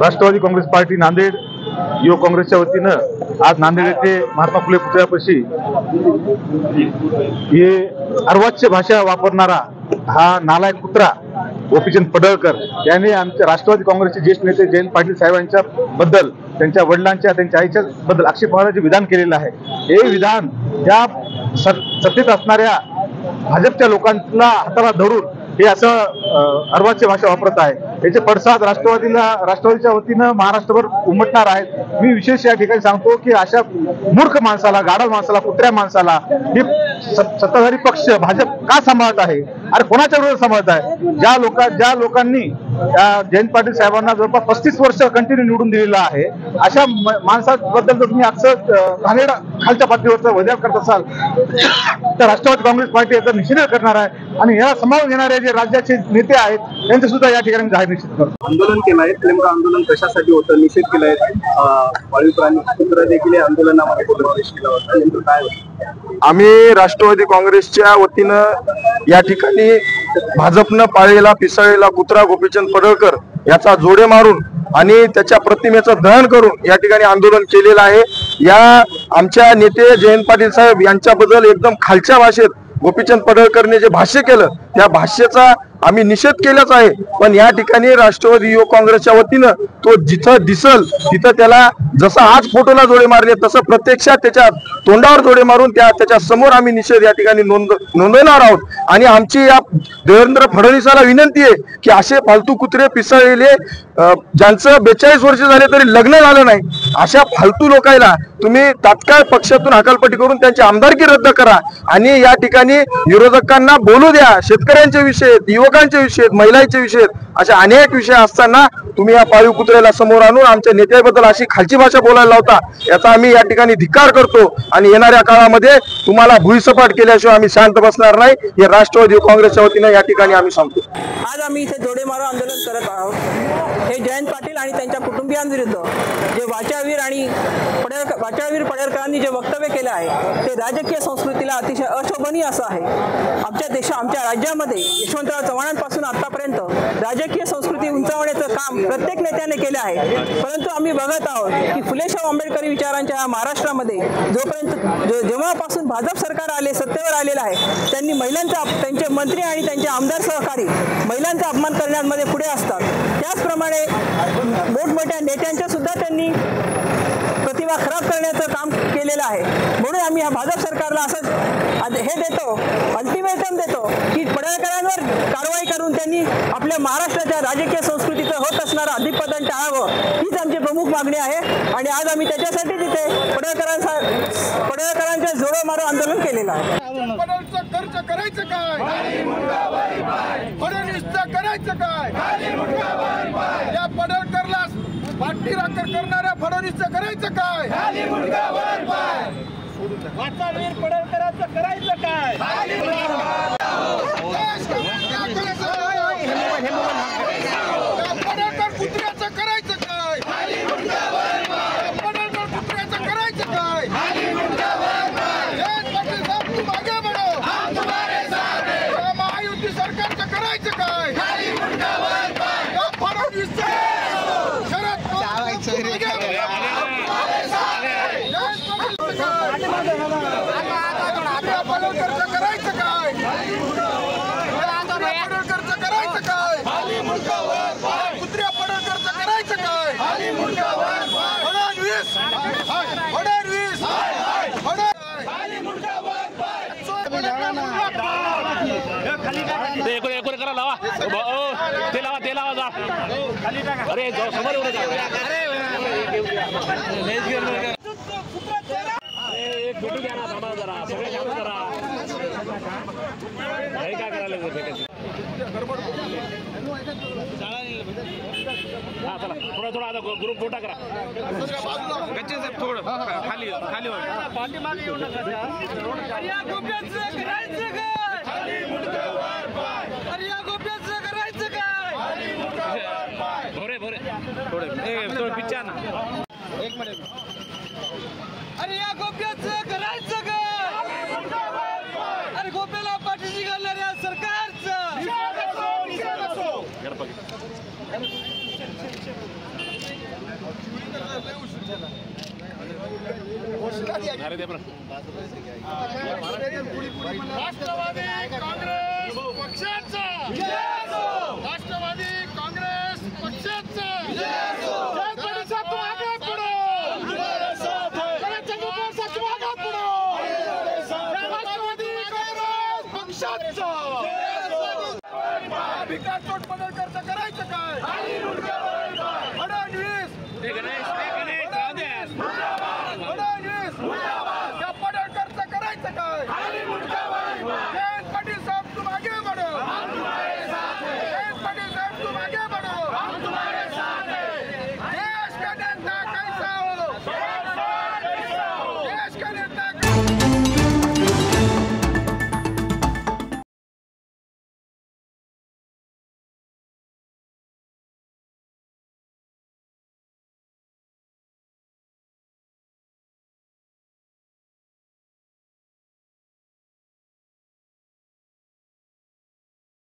Rashtrawadi Congress party Nanded युवक काँग्रेसच्या वतीनं आज नांदेड येथे महात्मा फुले पुतळ्यापाशी हे अर्वाच्य भाषा वापरणारा हा नालायक कुत्रा गोपीचंद पडळकर यांनी आमच्या राष्ट्रवादी काँग्रेसचे ज्येष्ठ नेते जयंत पाटील साहेबांच्या बद्दल, त्यांच्या वडिलांच्या, त्यांच्या आईच्या बद्दल आक्षेपार्ह विधान केलेलं आहे। हे विधान त्या सत्तेत असणाऱ्या भाजपच्या लोकांना हाताला धरून हे असं अर्वाच्य भाषा वापरत आहे। याचे पडसाद राष्ट्रवादीच्या वतीनं महाराष्ट्रभर उमटणार आहेत। मी विशेष या ठिकाणी सांगतो की अशा मूर्ख माणसाला, गाढव माणसाला, कुत्र्या माणसाला हे सत्ताधारी पक्ष भाजप का सांभाळत आहे? अरे कोणाच्या विरोधात सांभाळत आहे? ज्या लोकांनी जयंत पाटील साहेबांना जवळपास 35 वर्ष कंटिन्यू निवडून दिलेला आहे, अशा माणसाबद्दल जर तुम्ही असं घाणेरडा खालच्या पातळीवरचा वैद्य करत असाल तर राष्ट्रवादी काँग्रेस पार्टी याचा निषेध करणार आहे आणि याला सांभाळून घेणारे जे राज्याचे नेते आहेत त्यांचे सुद्धा या ठिकाणी जाहीर निषेध करतो। आंदोलन केलंय, नेमकं आंदोलन कशासाठी होतं, निषेध केलाय, पाळीव प्राणी कुत्रा देखील आंदोलनामध्ये प्रवेश केला होता, नेमकं काय होतं? आम्ही राष्ट्रवादी काँग्रेसच्या वतीनं या ठिकाणी भाजपनं पाळलेला पिसाळलेला कुत्रा गोपीचंद पडळकर याचा जोडे मारून आणि त्याच्या प्रतिमेचं दहन करून या ठिकाणी आंदोलन केलेलं आहे। या आमच्या नेते जयंत पाटील साहेब यांच्याबद्दल एकदम खालच्या भाषेत गोपीचंद पडळकरने जे भाष्य केलं त्या भाष्याचा आम्ही निषेध केलाच आहे। पण या ठिकाणी राष्ट्रवादी युवक काँग्रेसच्या वतीनं तो जिथं दिसल तिथं त्याला जसं आज फोटोला जोडे मारले तसं प्रत्यक्षात त्याच्या तोंडावर जोडे मारून त्याच्या समोर आम्ही निषेध या ठिकाणी नोंदवणार आहोत। आणि आमची या देवेंद्र फडणवीसाला विनंती आहे की असे फालतू कुत्रे पिसाळलेले ज्यांचं 42 वर्ष झाले तरी लग्न झालं नाही अशा फालतू लोकांना तुम्ही तात्काळ पक्षातून हकालपट्टी करून त्यांची आमदारकी रद्द करा आणि या ठिकाणी विरोधकांना बोलू द्या। शेतकऱ्यांचे विषय, युवकांचे विषय, महिलांचे विषय, अशा अनेक विषय असताना तुम्ही या पाळीव कुत्र्याला समोर आणून आमच्या नेत्याबद्दल अशी खालची भाषा बोलायला लावता, याचा आम्ही या ठिकाणी धिक्कार करतो आणि येणाऱ्या काळामध्ये तुम्हाला भुईसपाट केल्याशिवाय आम्ही शांत बसणार नाही, हे राष्ट्रवादी काँग्रेसच्या वतीने या ठिकाणी आम्ही सांगतो। आज आम्ही इथे जोडे मारो आंदोलन करत आहोत। हे जयंत पाटील आणि त्यांच्या कुटुंबियांविरुद्ध जे वाचावीर पडळकरांनी जे वक्तव्य केले आहे ते राजकीय संस्कृतीला अतिशय अशोभनीय असं आहे। आमच्या राज्यामध्ये यशवंतराव चव्हाणांपासून आतापर्यंत राजकीय संस्कृती उंचावण्याचं काम प्रत्येक नेत्याने केले आहे, परंतु आम्ही बघत आहोत की फुलेशाह आंबेडकरी विचारांच्या महाराष्ट्रामध्ये जेव्हापासून भाजप सरकार सत्तेवर आलेलं आहे त्यांनी त्यांचे मंत्री आणि त्यांचे आमदार सहकारी महिलांचा अपमान करण्यामध्ये पुढे असतात। त्याचप्रमाणे मोठमोठ्या नेत्यांच्या सुद्धा त्यांनी प्रतिभा खराब करण्याचं काम केलेलं आहे। म्हणून आम्ही या भाजप सरकारला असं हे देतो, अल्टिमेटम देतो की पडळकरांवर कारवाई करून त्यांनी आपल्या महाराष्ट्राच्या राजकीय संस्कृतीचं होत असणारं अधिपतन टाळावं, हीच आमची प्रमुख मागणी आहे। आणि आज आम्ही त्याच्यासाठी तिथे पडळकरांच्या जोडो मारो आंदोलन केलेलं आहे। खर्च करायचं काय? फडणवीसचं करायचं काय? या पडळकरला पाठी राखण करणाऱ्या फडणवीसचं करायचं काय? वाचावीर पडळकरांचं करायचं काय? पडळकर कुत्र्याचं करायचं काय? पडळकर कुत्र्याचं करायचं काय? मागे बढो, महायुती सरकारचं करायचं काय? फडणवीसचं अरे समोर एक भेटू द्या ना, थांबा जरा, सगळे काम करा, काय करायला चला थोडा आता ग्रुप मोठा करा, थोडं खाली पाठीमागे येऊ नका। थोडं पिच्चा ना, एक मिनिट। अरे या गोप्याचं करायचं काय? अरे गोप्याला पाठीशी घालणाऱ्या सरकारचं राष्ट्रवादी काँग्रेस पक्षाचा